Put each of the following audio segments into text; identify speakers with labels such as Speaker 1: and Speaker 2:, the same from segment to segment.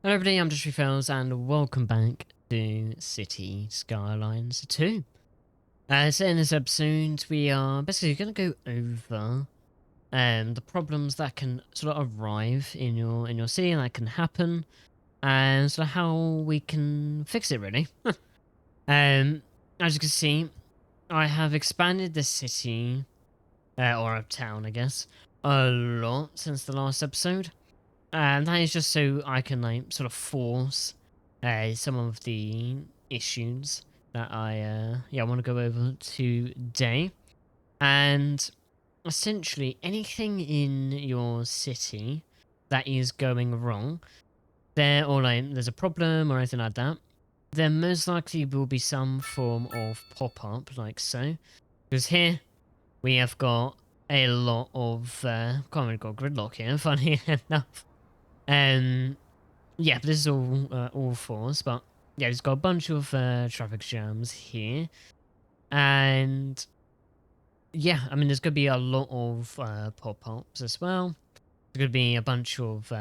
Speaker 1: Hello everybody, I'm Josh Fells and welcome back to City Skylines 2. So in this episode we are basically going to go over the problems that can sort of arrive in your city and that can happen and sort of how we can fix it really. um, as you can see, I have expanded the city, or a town I guess, a lot since the last episode. And that is just so I can like sort of force some of the issues that I want to go over today. And essentially anything in your city that is going wrong, or like there's a problem or anything like that, there most likely will be some form of pop-up like so. Because here we have got a lot of can't really got gridlock here, funny enough. Yeah, but this is all fours, but yeah, it's got a bunch of traffic jams here, and yeah, I mean, there's gonna be a lot of pop-ups as well. There's gonna be a bunch of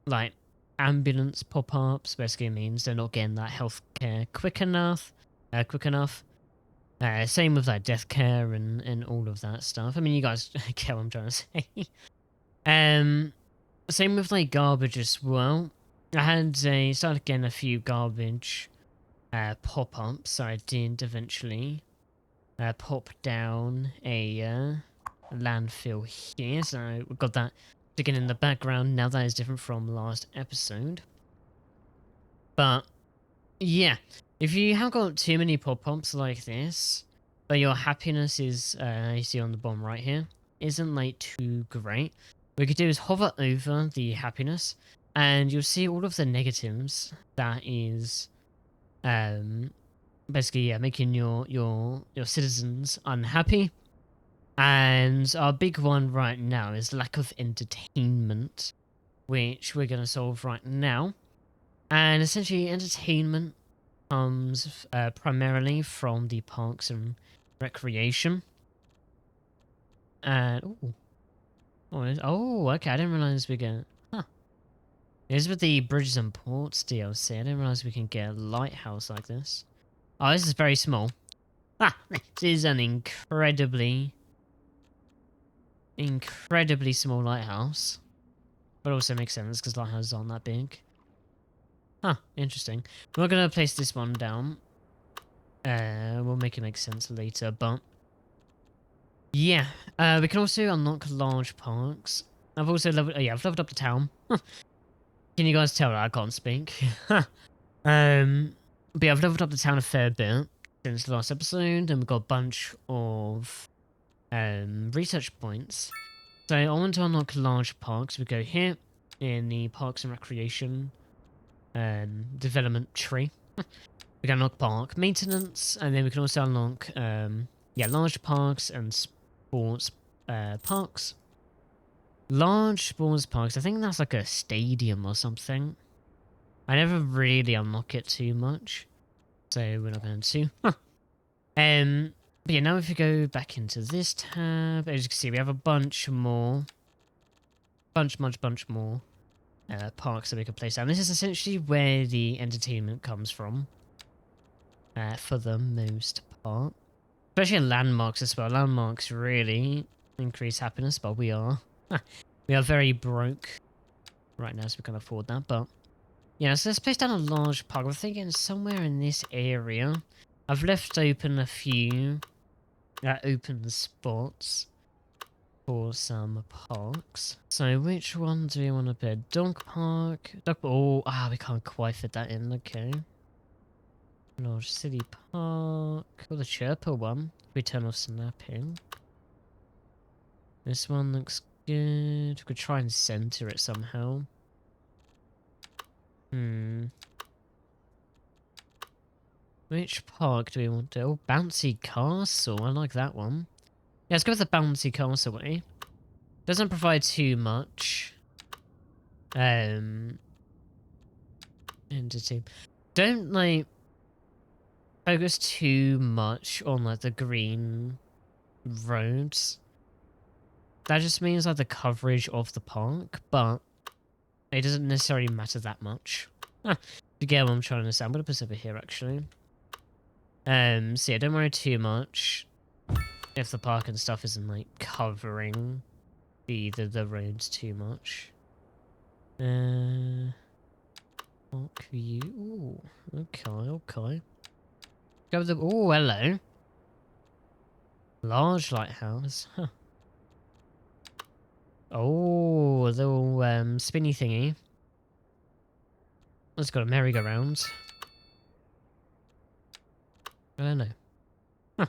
Speaker 1: like ambulance pop-ups. Basically, means they're not getting that healthcare quick enough. Same with like death care and all of that stuff. I mean, you guys get what I'm trying to say. um, Same with like garbage as well. I had started getting a few garbage pop-ups, so I did eventually pop down a landfill here. So we've got that sticking in the background. Now that is different from last episode. But yeah, if you have got too many pop-ups like this, but your happiness is, you see on the bottom right here, isn't like too great, what you could do is hover over the happiness and you'll see all of the negatives that is basically making your citizens unhappy. And our big one right now is lack of entertainment, which we're going to solve right now. And essentially entertainment comes primarily from the parks and recreation. And okay, I didn't realize we get. Huh. This is with the Bridges and Ports DLC. I didn't realize we can get a lighthouse like this. Oh, this is very small. Ah, this is an incredibly small lighthouse. But also makes sense because lighthouses aren't that big. Huh, interesting. We're gonna place this one down. We'll make it make sense later, but yeah, we can also unlock large parks. I've also leveled. Oh yeah, I've leveled up the town. Can you guys tell that I can't speak? But yeah, I've leveled up the town a fair bit since the last episode, and we've got a bunch of research points. So I want to unlock large parks. We go here in the Parks and Recreation development tree. We can unlock park maintenance, and then we can also unlock large parks and sports parks. Large sports parks, I think that's like a stadium or something. I never really unlock it too much, so we're not going to. But yeah, now if you go back into this tab, as you can see, we have a bunch more, bunch more parks that we can place down. This is essentially where the entertainment comes from, for the most part. Especially landmarks as well. Landmarks really increase happiness, but we are very broke right now, so we can afford that. But yeah, so let's place down a large park. I'm thinking somewhere in this area. I've left open a few open spots for some parks. So which one do we want to put? Dog park? We can't quite fit that in. Okay. Large city park. Or the chirper one. We turn off snapping. This one looks good. We could try and center it somehow. Which park do we want to? Oh, bouncy castle. I like that one. Yeah, let's go with the bouncy castle way. Doesn't provide too much. Entity. Don't like focus too much on like the green roads. That just means like the coverage of the park, but It doesn't necessarily matter that much. Ah, you get what I'm trying to say. I'm going to put this over here, actually. So yeah, don't worry too much if the park and stuff isn't, like, covering the roads too much. Park view. Ooh, okay. Go the. Oh, hello. Large lighthouse. Huh. Oh, a little spinny thingy. It's got a merry-go-round. I don't know. Huh.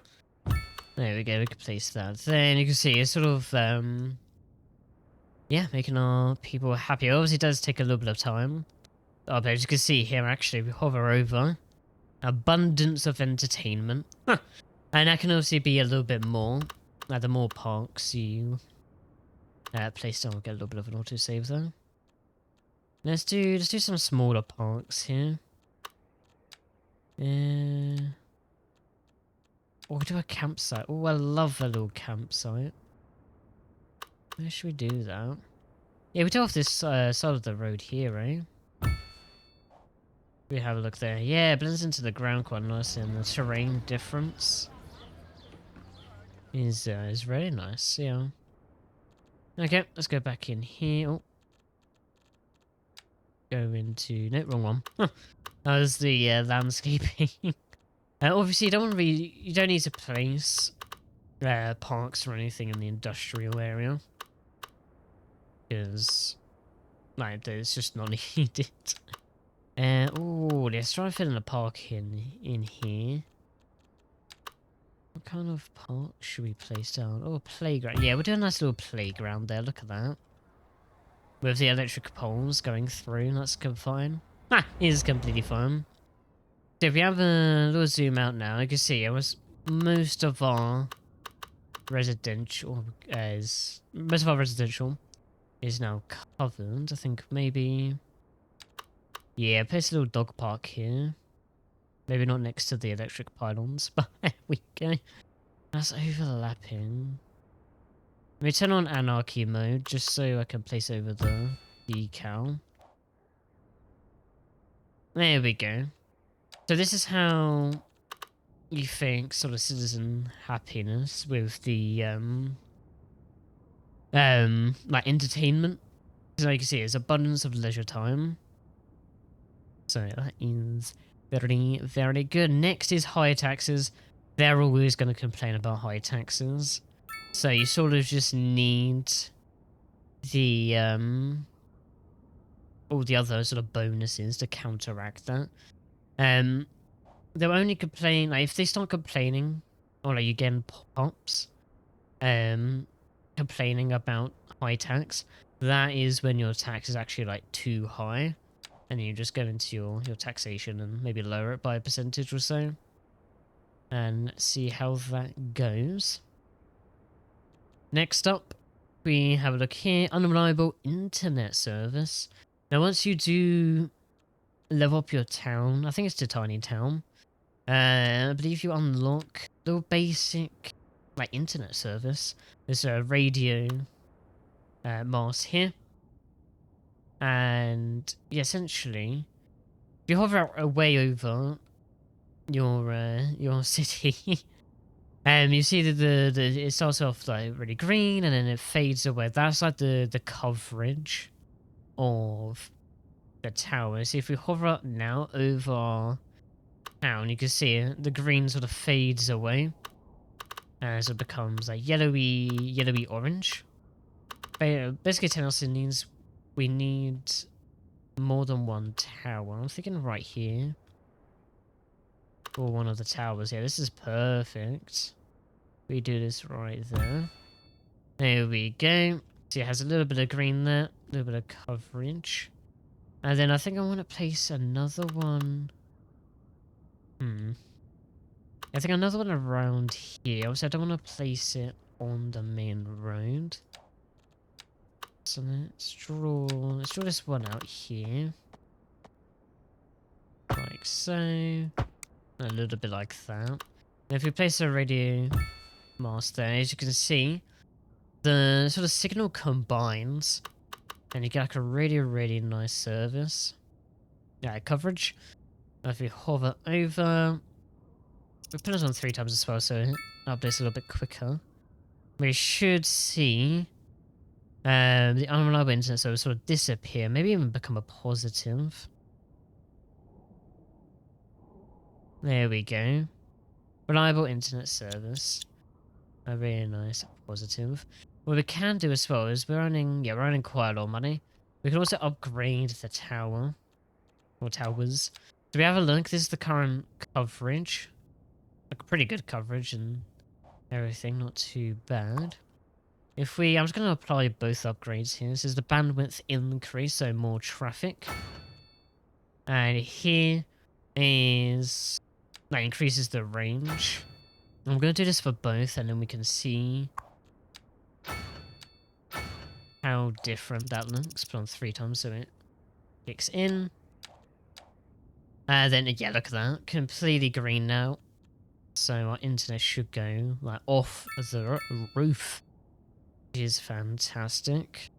Speaker 1: There we go, we can place that. Then you can see it's sort of, yeah, making our people happy. Obviously, it does take a little bit of time. Oh, but as you can see here, actually, we hover over. Abundance of entertainment. Huh. And that can obviously be a little bit more. The more parks you place down, we'll get a little bit of an autosave there. Let's do some smaller parks here. Or we do a campsite. Oh, I love a little campsite. Where should we do that? Yeah, we do have this side of the road here, right? We have a look there. Yeah, it blends into the ground quite nicely, and the terrain difference is really nice. Yeah. Okay, let's go back in here. Oh. Go into no, wrong one. That was the landscaping. Obviously, you don't need to place parks or anything in the industrial area, because like it's just not needed. Oh, let's try and fit in a park in here. What kind of park should we place down? Oh, playground. Yeah, we're doing a nice little playground there. Look at that. With the electric poles going through, that's fine. Ah, it is completely fine. So if we have a little zoom out now, you can see it was most of our residential is now covered. I think maybe, yeah, place a little dog park here. Maybe not next to the electric pylons, but there we go. That's overlapping. Let me turn on anarchy mode just so I can place over the decal. There we go. So this is how you think sort of citizen happiness with the like entertainment. So you can see it's abundance of leisure time. So that is very, very good. Next is high taxes. They're always going to complain about high taxes. So you sort of just need the all the other sort of bonuses to counteract that. They'll only complain like if they start complaining, or like you get pops, complaining about high tax. That is when your tax is actually like too high, and you just go into your taxation and maybe lower it by a percentage or so, and see how that goes. Next up, we have a look here. Unreliable internet service. Now, once you do level up your town, I think it's to tiny town. I believe you unlock the basic like internet service. There's a radio mast here, and yeah, essentially, if you hover way over your city, you see that it starts off like really green and then it fades away. That's like the coverage of the tower. So if we hover up now over town, you can see it, the green sort of fades away as it becomes like yellowy orange. Basically telling us it means we need more than one tower. I'm thinking right here. Or one of the towers. Yeah, this is perfect. We do this right there. There we go. See, it has a little bit of green there. A little bit of coverage. And then I think I want to place another one. I think another one around here. Obviously, I don't want to place it on the main road. So let's draw this one out here. Like so. A little bit like that. And if we place a radio mast there, as you can see, the sort of signal combines And you get like a really nice service. Yeah, coverage. If we hover over, we put it on 3 times as well, so it updates a little bit quicker. We should see the unreliable internet service sort of disappear, maybe even become a positive. There we go. Reliable internet service. A really nice positive. What we can do as well is we're earning quite a lot of money. We can also upgrade the tower. Or towers. So we have a look. This is the current coverage. Like pretty good coverage and everything. Not too bad. I'm just going to apply both upgrades here. This is the bandwidth increase, so more traffic. And here is... that increases the range. I'm going to do this for both, and then we can see how different that looks. Put on 3 times so it kicks in. Then, yeah, look at that. Completely green now. So our internet should go like off the roof, which is fantastic.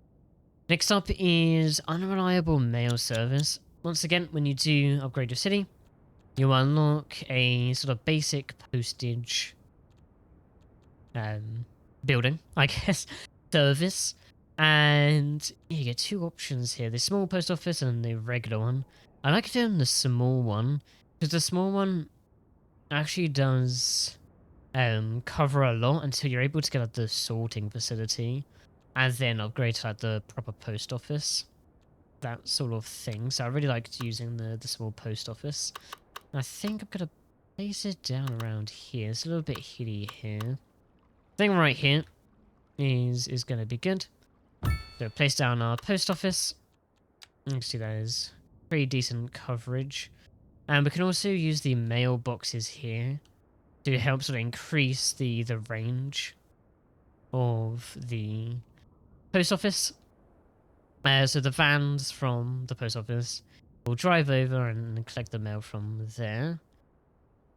Speaker 1: Next up is unreliable mail service. Once again, when you do upgrade your city, you unlock a sort of basic postage building, I guess, service. And you get 2 options here. The small post office and the regular one. I like doing the small one, because the small one actually does cover a lot until you're able to get at the sorting facility and then upgrade to like the proper post office, that sort of thing. So I really liked using the small post office. I think I'm gonna place it down around here. It's a little bit hilly here. Thing right here is gonna be good. So place down our post office. You can see that is pretty decent coverage. And we can also use the mailboxes here to help sort of increase the range of the post office. So the vans from the post office will drive over and collect the mail from there.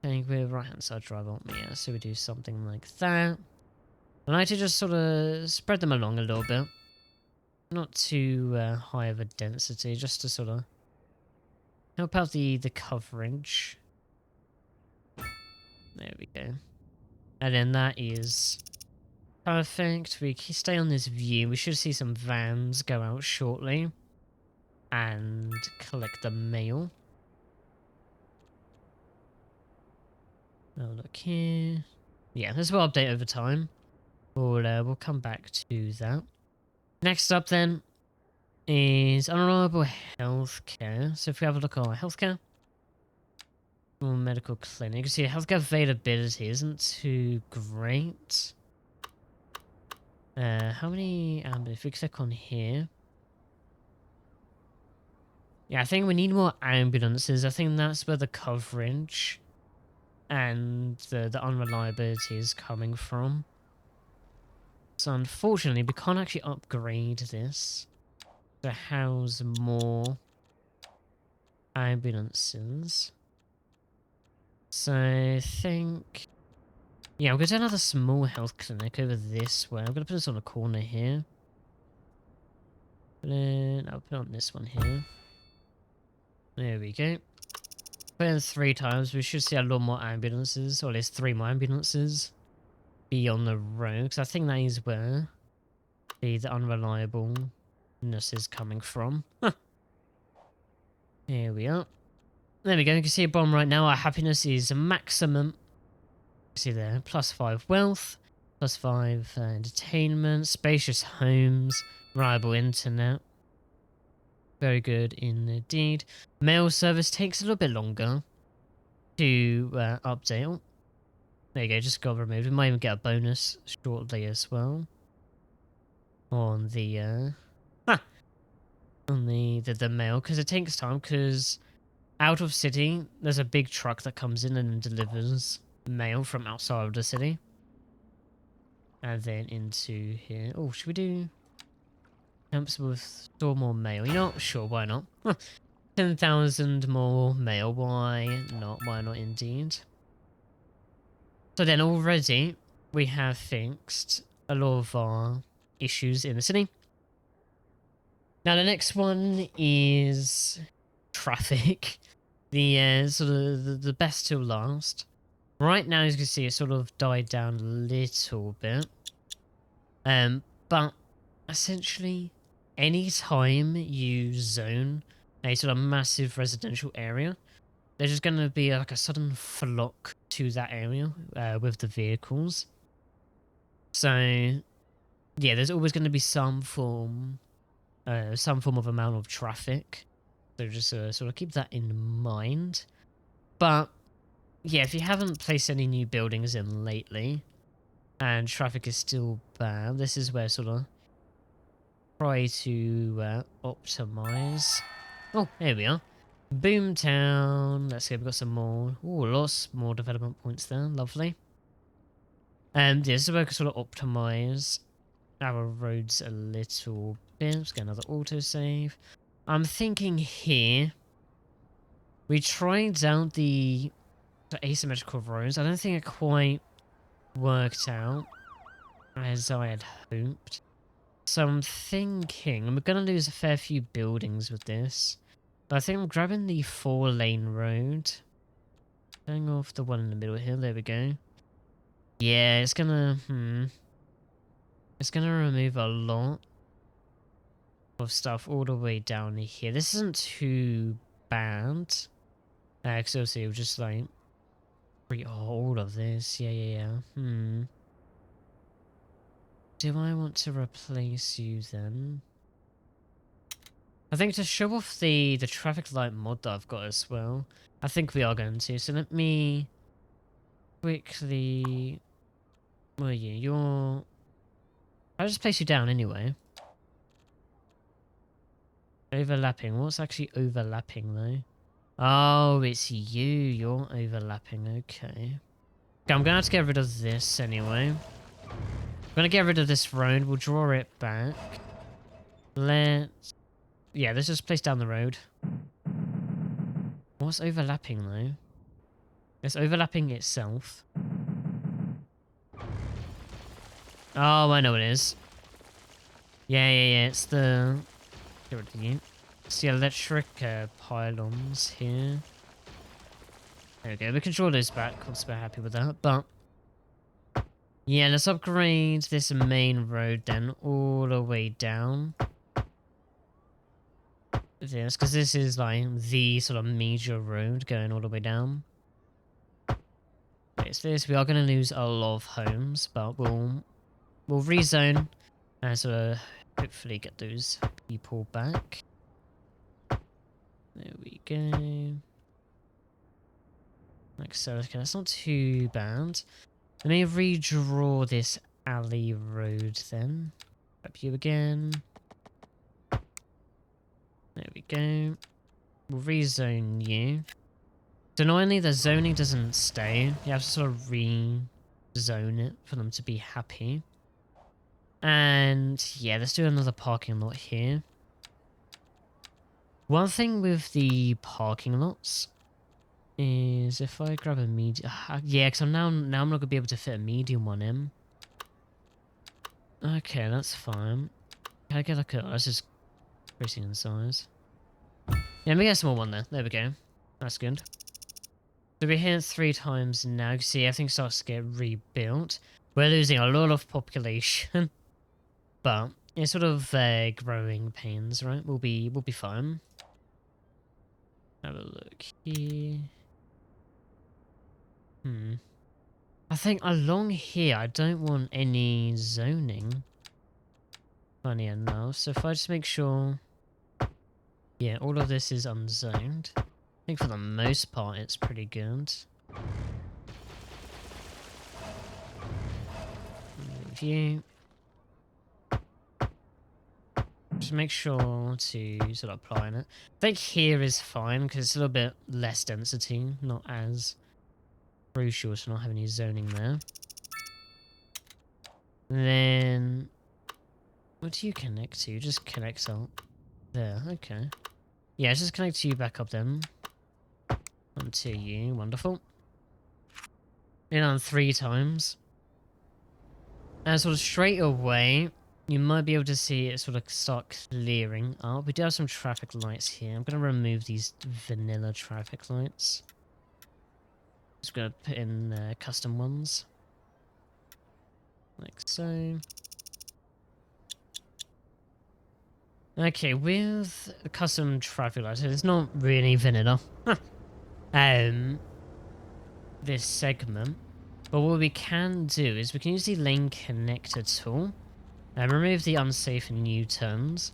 Speaker 1: I think we're right hand side drive, aren't we? Yeah, so we do something like that. I like to just sort of spread them along a little bit. Not too high of a density, just to sort of help out the coverage. There we go. And then that is perfect. We can stay on this view. We should see some vans go out shortly and collect the mail. Oh, look here. Yeah, this will update over time. We'll come back to that. Next up then is unreliable healthcare. So if we have a look at our healthcare, or medical clinic, you can see healthcare availability isn't too great. How many, if we click on here. Yeah, I think we need more ambulances. I think that's where the coverage and the unreliability is coming from. So unfortunately, we can't actually upgrade this to house more ambulances. So I think... yeah, I'm going to do another small health clinic over this way. I'm going to put this on a corner here. Then I'll put it on this one here. There we go. Put in 3 times. We should see a lot more ambulances, or at least 3 more ambulances be on the road. Because I think that is where the unreliableness is coming from. Huh. Here we are. There we go. You can see a bottom right now. Our happiness is maximum. See there, +5 wealth, +5 entertainment, spacious homes, reliable internet. Very good indeed. Mail service takes a little bit longer to update. Oh, there you go, just got removed. We might even get a bonus shortly as well on the on the mail, because it takes time. Because out of city, there's a big truck that comes in and delivers mail from outside of the city. And then into here. Oh, should we do helps with store more mail? You know, sure, why not? 10,000 more mail. Why not? Why not indeed? So then already we have fixed a lot of our issues in the city. Now the next one is traffic. The sort of the best till last. Right now, as you can see, it sort of died down a little bit. But essentially, anytime you zone a sort of massive residential area, there's just going to be like a sudden flock to that area with the vehicles. So, yeah, there's always going to be some form of amount of traffic. So just sort of keep that in mind. But yeah, if you haven't placed any new buildings in lately, and traffic is still bad, this is where sort of try to optimize. Oh, here we are. Boomtown. Let's see, we've got some more. Oh, lots more development points there. Lovely. Yeah, this is where we can sort of optimize our roads a little bit. Let's get another autosave. I'm thinking here, we tried out the asymmetrical roads. I don't think it quite worked out as I had hoped. So I'm thinking, we're going to lose a fair few buildings with this. But I think I'm grabbing the 4-lane road. Going off the one in the middle here. There we go. Yeah, it's gonna... It's gonna remove a lot of stuff all the way down here. This isn't too bad. Because obviously it'll just like... all of this. Yeah. Do I want to replace you then? I think to show off the traffic light mod that I've got as well, I think we are going to. So let me quickly... Where are you? You're... I'll just place you down anyway. Overlapping. What's actually overlapping though? Oh, it's you. You're overlapping. Okay. I'm going to have to get rid of this anyway. I'm going to get rid of this road. We'll draw it back. Yeah, let's just place down the road. What's overlapping though? It's overlapping itself. Oh, I know what it is. Yeah. It's the... Get rid of you. It's the electric pylons here. There we go. We can draw those back once we're happy with that. But yeah, let's upgrade this main road then all the way down. Yes, because this is like the sort of major road going all the way down. It's this. We are going to lose a lot of homes, but we'll rezone and sort of hopefully get those people back. There we go. Like so. Okay, that's not too bad. Let me redraw this alley road then. Up you again. There we go. We'll rezone you. So annoyingly, the zoning doesn't stay. You have to sort of re-zone it for them to be happy. And yeah, let's do another parking lot here. One thing with the parking lots is if I grab a medium... yeah, because now I'm not going to be able to fit a medium one in. Okay, that's fine. Can I get like a... Let's just increasing in size. Yeah, let me get a small one there. There we go. That's good. So we're here 3 times now. You can see everything starts to get rebuilt. We're losing a lot of population. But it's sort of growing pains, right? We'll be fine. Have a look here. I think along here I don't want any zoning. Funny enough. So if I just make sure... Yeah, all of this is unzoned. I think for the most part it's pretty good. Review. Just make sure to sort of apply on it. I think here is fine because it's a little bit less density, not as crucial to not have any zoning there. And then, what do you connect to? Just connects up there. Okay. Yeah, just connect you back up then. Onto you. Wonderful. In on 3 times. And sort of straight away, you might be able to see it sort of start clearing up. We do have some traffic lights here. I'm going to remove these vanilla traffic lights. Just going to put in custom ones. Like so. Okay, with custom traffic lights, it's not really vanilla. This segment. But what we can do is we can use the lane connector tool and remove the unsafe U-turns.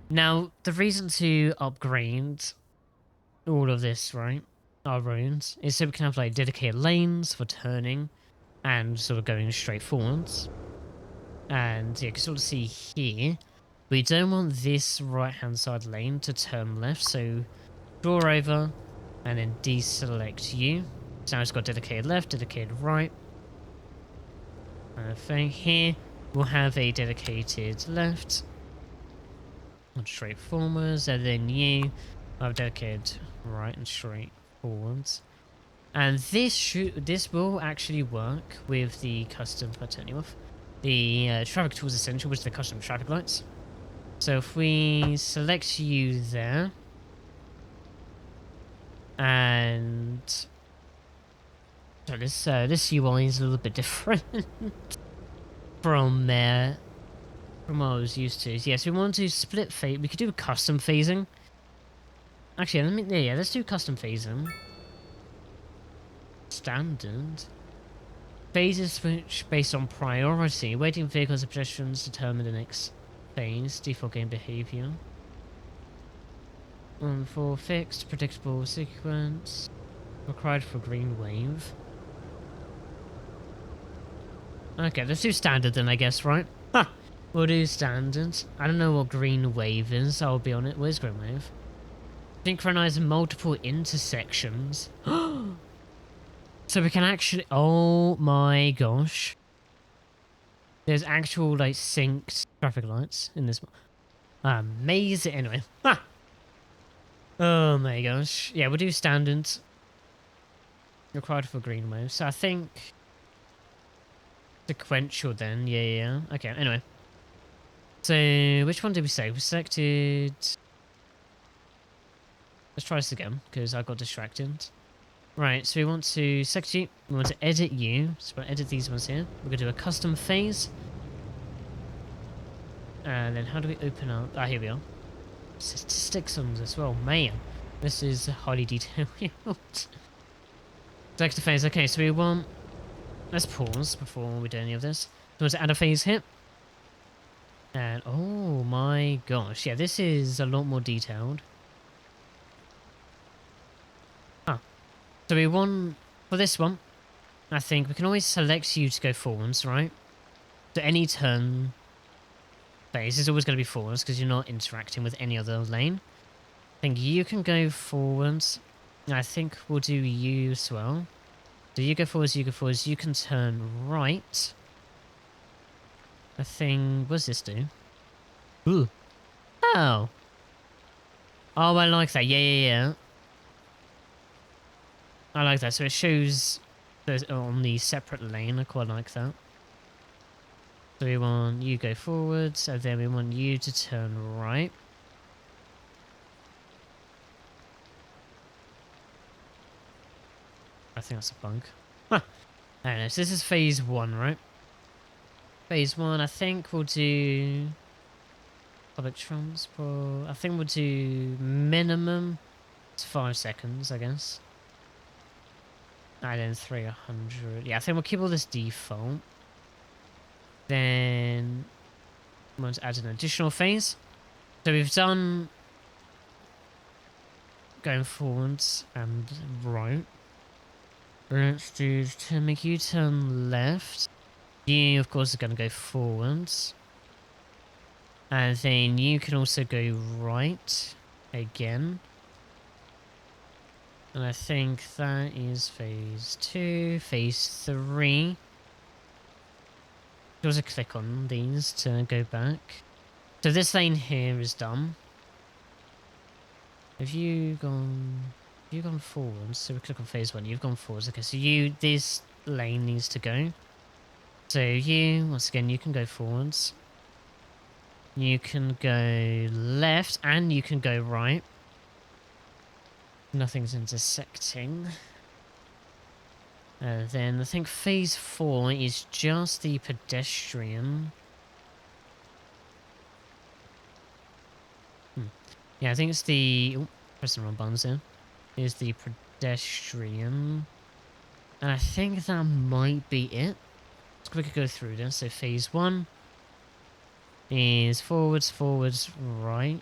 Speaker 1: Now, the reason to upgrade all of this, right, our roads, is so we can have like dedicated lanes for turning and sort of going straight forwards. And yeah, you can sort of see here, we don't want this right-hand side lane to turn left, so draw over and then deselect you. So now it's got dedicated left, dedicated right. Thing here, we'll have a dedicated left and straight forwards, and then you have dedicated right and straight forwards. And this will actually work with the custom. If I turn you off, the traffic tools essential, which is the custom traffic lights. So if we select you there, and so this UI is a little bit different from what I was used to. Yes, we want to split phase. We could do a custom phasing. Actually, let's do custom phasing. Standard. Phases switch based on priority. Waiting vehicles and pedestrians determine the next phase. Default game behavior. For fixed, predictable sequence. Required for green wave. Okay, let's do standard then, I guess, right? Ha! We'll do standard. I don't know what green wave is, I'll be on it. Where's green wave? Synchronize multiple intersections. So we can actually... Oh my gosh. There's actual, like, synced traffic lights in this. Amazing. Anyway. Ha! Oh my gosh. Yeah, we'll do standard. Required for green wave. So I think... Sequential then. Yeah. Okay, anyway. So, which one did we say? We selected... Let's try this again, because I got distracted. Right, so we want to select you. We want to edit you. So we'll edit these ones here. We're going to do a custom phase. And then how do we open up... Ah, here we are. Statistics on as well. Man, this is highly detailed. Select a phase. Okay, so we want... Let's pause before we do any of this. We want to add a phase here. And oh my gosh. Yeah, this is a lot more detailed. So we want, for this one, I think we can always select you to go forwards, right? So any turn phase is always going to be forwards because you're not interacting with any other lane. I think you can go forwards. I think we'll do you as well. So you go forwards, you can turn right. I think, what does this do? Ooh. Oh. Oh, I like that. Yeah. I like that. So it shows on the separate lane. I quite like that. So we want you go forwards, and then we want you to turn right. I think that's a bug. Huh. I don't know. So this is phase 1, right? Phase 1, I think we'll do... Public transport. I think we'll do minimum. It's 5 seconds, I guess. And then 300. Yeah, I think we'll keep all this default. Then we want to add an additional phase. So we've done going forwards and right. Let's do to make you turn left. You, of course, are going to go forwards. And then you can also go right again. And I think that is phase 2. Phase 3. You can also click on these to go back. So this lane here is done. Have you gone forwards? So we click on phase 1. You've gone forwards. Okay, so this lane needs to go. So you, once again, you can go forwards. You can go left and you can go right. Nothing's intersecting. Then I think phase 4 is just the pedestrian. Yeah, I think it's the... Oh, pressing the wrong buttons here. Is the pedestrian. And I think that might be it. Let's quickly go through this. So phase 1 is forwards, right.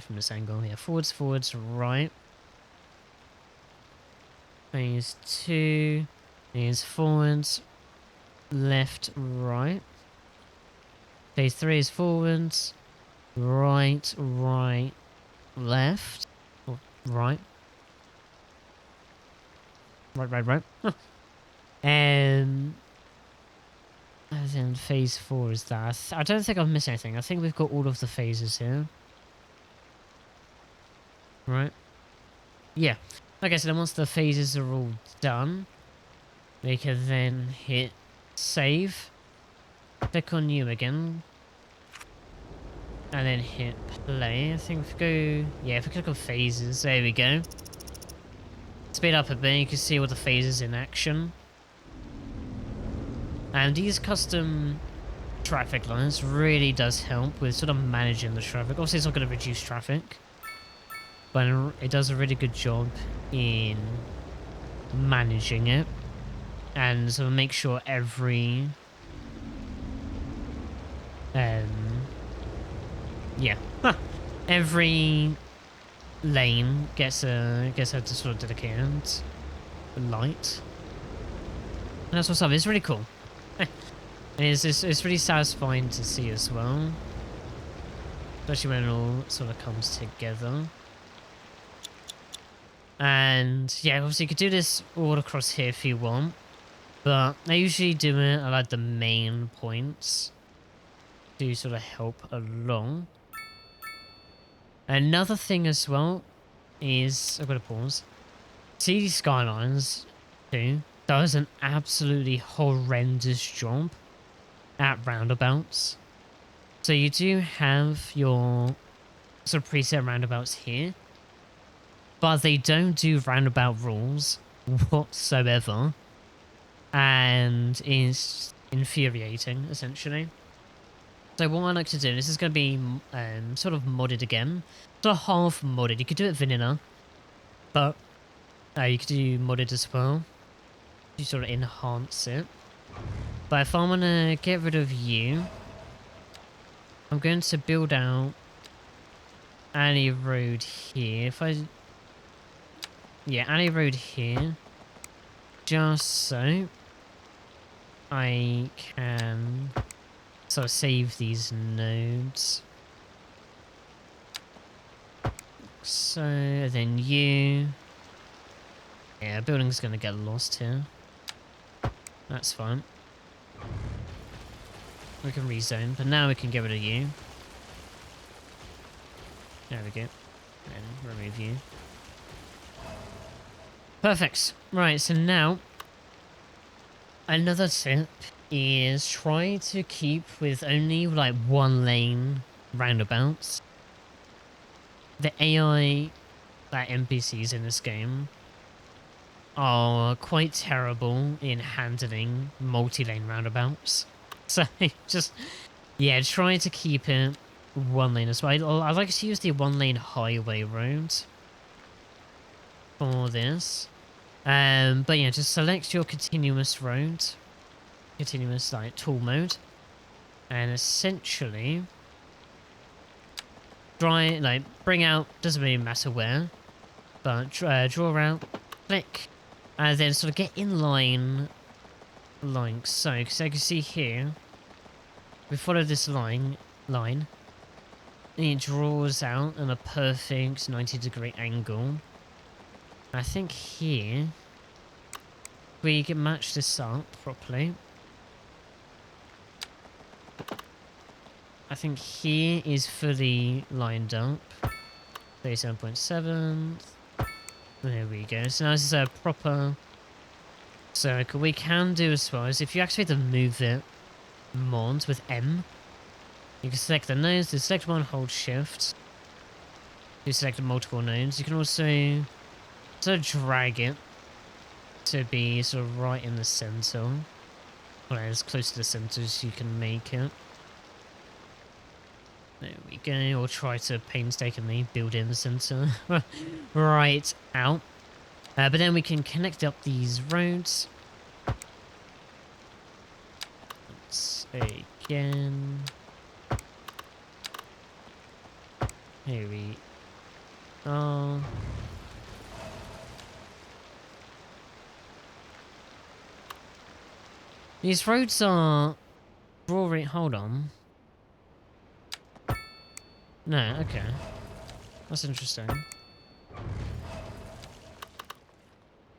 Speaker 1: From this angle, yeah. Forwards, right. Phase 2 is forwards, left, right. Phase 3 is forwards, right, left. Oh, right. Right. Huh. And then phase 4 is that. I don't think I've missed anything. I think we've got all of the phases here. Right? Yeah. Okay, so then once the phases are all done, we can then hit save, click on new again, and then hit play. I think if we go... Yeah, if we click on phases, there we go. Speed up a bit, you can see all the phases in action. And these custom traffic lights really does help with sort of managing the traffic. Obviously, it's not going to reduce traffic, but it does a really good job in managing it and sort of make sure every every lane gets a sort of dedicated light. And that's what's up. It's really cool. It's really satisfying to see as well, especially when it all sort of comes together. And yeah, obviously you could do this all across here if you want, but I usually do it at like the main points to sort of help along. Another thing as well is, I've got to pause. See, Skylines 2 does an absolutely horrendous job at roundabouts. So you do have your sort of preset roundabouts here, but they don't do roundabout rules whatsoever, and is infuriating, essentially. So what I like to do, this is going to be sort of modded again, sort of half modded. You could do it vanilla, but you could do modded as well. You sort of enhance it. But if I want to get rid of you, I'm going to build out any road here. If I... Yeah, any road here. Just so I can sort of save these nodes. So then you... Yeah, building's going to get lost here. That's fine. We can rezone, but now we can get rid of you. There we go. And remove you. Perfect. Right, so now another tip is try to keep with only like one lane roundabouts. The AI NPCs in this game are quite terrible in handling multi-lane roundabouts. So just, yeah, try to keep it one lane as well. I like to use the one lane highway road for this. But yeah, just select your continuous road, continuous like tool mode, and essentially bring out, doesn't really matter where, but draw out, click, and then sort of get in line like so. Because I can see here, we follow this line, and it draws out in a perfect 90-degree angle. I think here we can match this up properly. I think here is fully lined up. 37.7. There we go. So now this is a proper circle. We can do as well is if you activate the move it mod with M, You can select the nodes. To select one, hold shift. You select multiple nodes. You can also sort of drag it to be sort of right in the center. Well, as close to the center as you can make it. There we go. Or try to painstakingly build in the center. Right out. But then we can connect up these roads. Let's again. Here we are. These roads are drawing. Hold on. No, okay. That's interesting.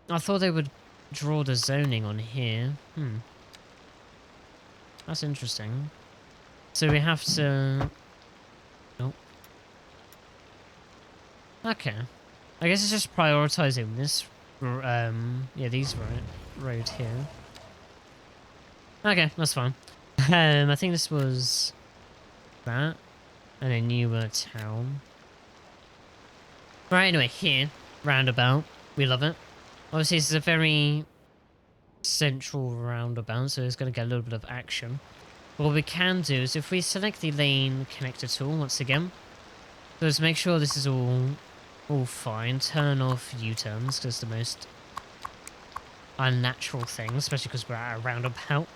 Speaker 1: I thought they would draw the zoning on here. That's interesting. So we have to... Oh. Okay. I guess it's just prioritizing this... yeah, these road here. Okay, that's fine. I think this was... that. And a newer town. Right, anyway, here. Roundabout. We love it. Obviously, this is a very central roundabout, so it's going to get a little bit of action. But what we can do is if we select the lane connector tool once again, so let's make sure this is all fine. Turn off U-turns, because the most unnatural thing, especially because we're at a roundabout.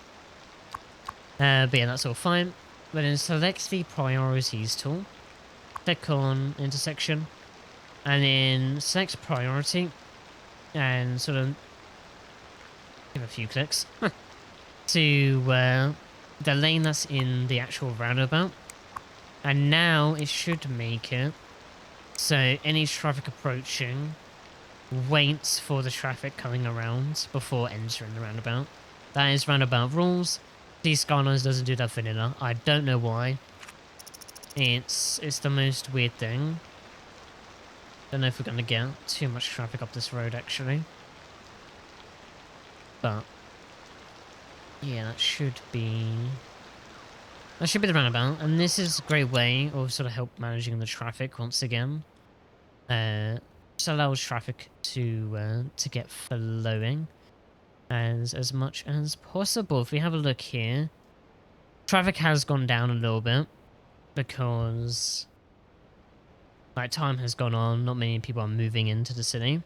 Speaker 1: But yeah, that's all fine. But then select the priorities tool, click on intersection, and then select priority, and sort of give a few clicks to the lane that's in the actual roundabout. And now it should make it so any traffic approaching waits for the traffic coming around before entering the roundabout. That is roundabout rules. These Skylines doesn't do that vanilla. I don't know why. It's the most weird thing. Don't know if we're going to get too much traffic up this road actually. But yeah, that should be the roundabout, and this is a great way of sort of help managing the traffic once again. Just allows traffic to get flowing as much as possible. If we have a look here, traffic has gone down a little bit because like time has gone on. Not many people are moving into the city.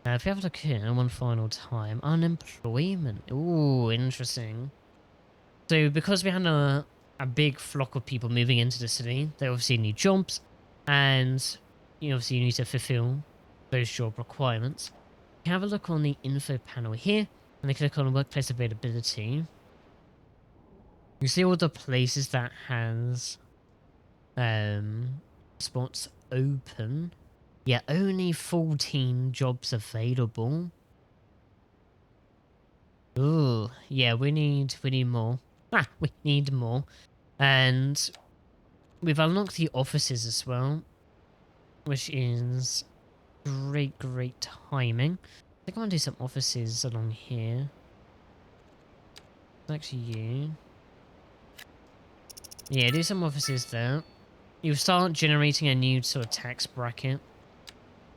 Speaker 1: If we have a look here, one final time, unemployment. Ooh, interesting. So because we had a big flock of people moving into the city, they obviously need jobs, and obviously you need to fulfill those job requirements. You have a look on the info panel here, and then click on workplace availability. You see all the places that has spots open. Yeah, only 14 jobs available. Ooh, yeah, we need more. We need more. And we've unlocked the offices as well, which is great timing. I think I want to do some offices along here. Actually, you. Yeah, do some offices there. You start generating a new sort of tax bracket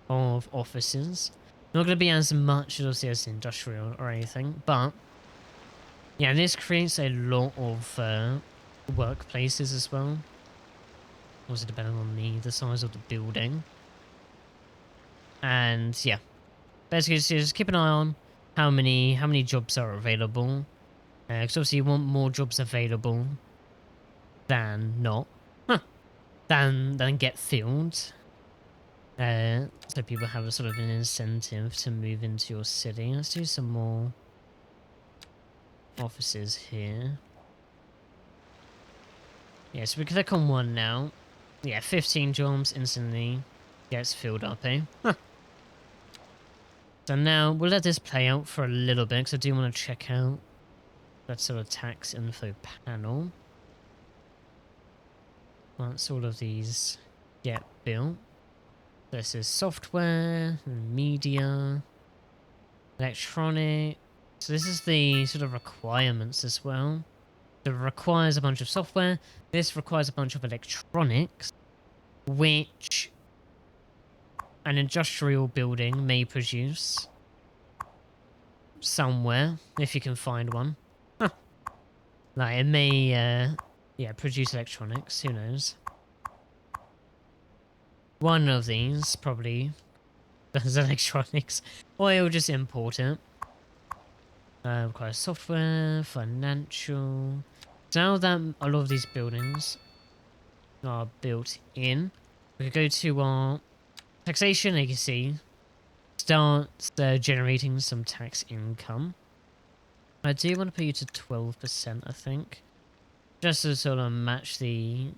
Speaker 1: of offices. Not going to be as much as industrial or anything, but yeah, this creates a lot of workplaces as well. Also depending on the size of the building. And yeah, basically just keep an eye on how many jobs are available. Because obviously you want more jobs available than not, than get filled. So people have a sort of an incentive to move into your city. Let's do some more offices here. Yeah, so we click on one now. Yeah, 15 jobs instantly gets filled up, eh? So now we'll let this play out for a little bit because I do want to check out that sort of tax info panel. Once all of these get built. This is software, media, electronic. So this is the sort of requirements as well. that requires a bunch of software. This requires a bunch of electronics, which an industrial building may produce somewhere, if you can find one. Huh. Like, it may, yeah, produce electronics, who knows. One of these probably does electronics, or it'll just import it. Requires software, financial. So now that a lot of these buildings are built in, we could go to our taxation, and you can see starts generating some tax income. I do want to put you to 12%, I think, just to sort of match the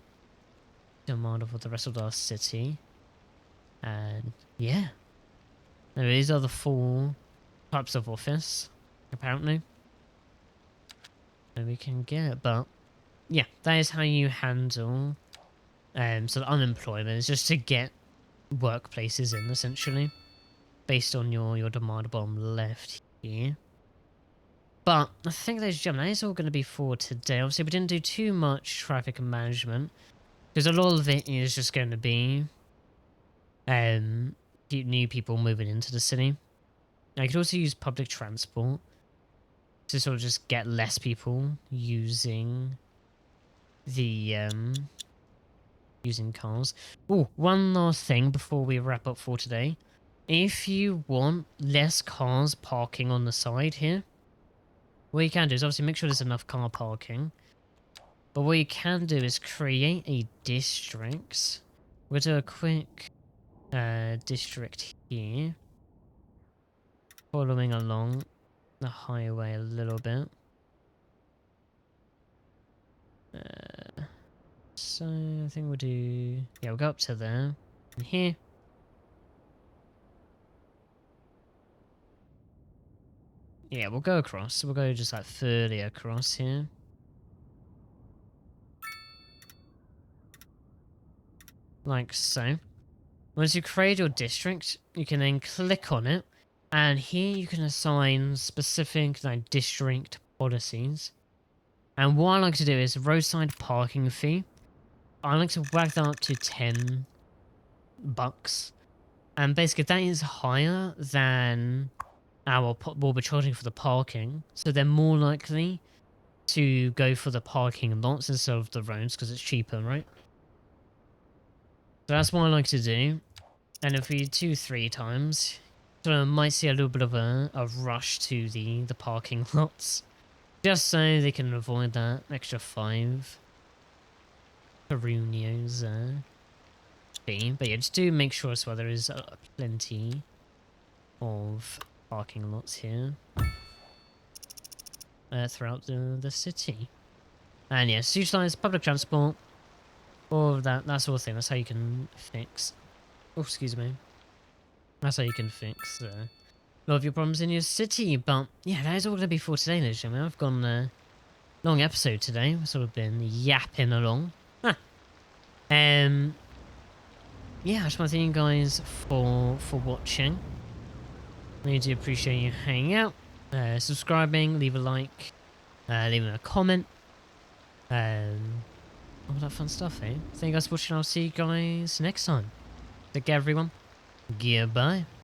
Speaker 1: demand of the rest of our city. And yeah, now, these are the 4 types of office, apparently, and we can get it. But yeah, that is how you handle sort of unemployment. It's just to get workplaces in, essentially, based on your demand bottom left here. But I think, ladies and gentlemen, that is all going to be for today. Obviously, we didn't do too much traffic management, because a lot of it is just going to be new people moving into the city. I could also use public transport to sort of just get less people using the using cars. Oh, one last thing before we wrap up for today. If you want less cars parking on the side here, what you can do is obviously make sure there's enough car parking. But what you can do is create a district. We'll do a quick district here, following along the highway a little bit. So I think we'll do, yeah, we'll go up to there and here. Yeah, we'll go across. We'll go just like further across here. Like so. Once you create your district, you can then click on it, and here you can assign specific like district policies. And what I like to do is roadside parking fee. I like to whack that up to $10. And basically that is higher than what we're charging for the parking. So they're more likely to go for the parking lots instead of the roads because it's cheaper, right? So that's what I like to do. And if we do 3 times, so I might see a little bit of a rush to the parking lots. Just so they can avoid that extra 5 Perunios fee. But yeah, just do make sure as well there is plenty of parking lots here throughout the city. And yes, yeah, utilize public transport, all of that sort of thing. That's how you can fix. Oh, excuse me. That's how you can fix a lot of your problems in your city. But yeah, that is all going to be for today, ladies and gentlemen. I've gone a long episode today. We've sort of been yapping along. Huh. Yeah, I just want to thank you guys for watching. I really do appreciate you hanging out, subscribing, leave a like, leaving a comment, all that fun stuff, eh? Thank you guys for watching. I'll see you guys next time. Take care, everyone. Goodbye.